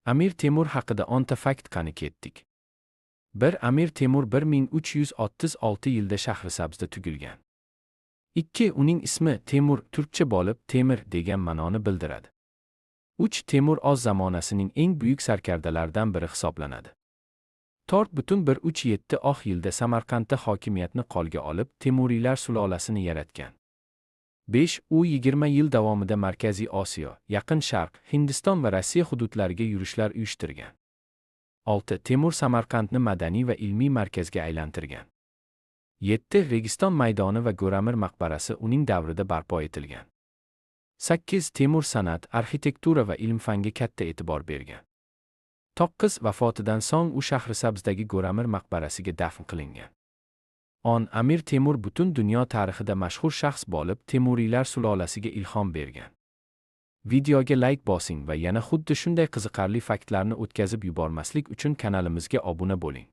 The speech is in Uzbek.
Amir Temur haqida 10 ta fakt qani ketdik. 1. Amir Temur 1336-yilda Shahrisabzda tug'ilgan. 2. Uning ismi Temur turkcha bo'lib, temir degan ma'noni bildiradi. 3. Temur oz zamonasining eng buyuk sarkardalaridan biri hisoblanadi. 4,137 Samarqandda hokimiyatni qo'lga olib, Temuriylar sulolasini yaratgan. 5. U 20 yil davomida Markaziy Osiyo, Yaqin Sharq, Hindiston va Rossiya hududlariga yurishlar uyushtirgan. 6. Temur Samarqandni madaniy va ilmiy markazga aylantirgan. 7. Registon maydoni va Go'ramir maqbarasi uning davrida barpo etilgan. 8. Temur san'at, arxitektura va ilm-fanga katta e'tibor bergan. 9. Vafotidan so'ng u Shahrisabzdagi Go'ramir maqbarasiga dafn qilingan. 10. Amir Temur butun dunyo tarixida mashhur shaxs bo'lib, Temuriylar sulolasiga ilhom bergan. Videoga like bosing va yana xuddi shunday qiziqarli faktlarni o'tkazib yubormaslik uchun kanalimizga obuna bo'ling.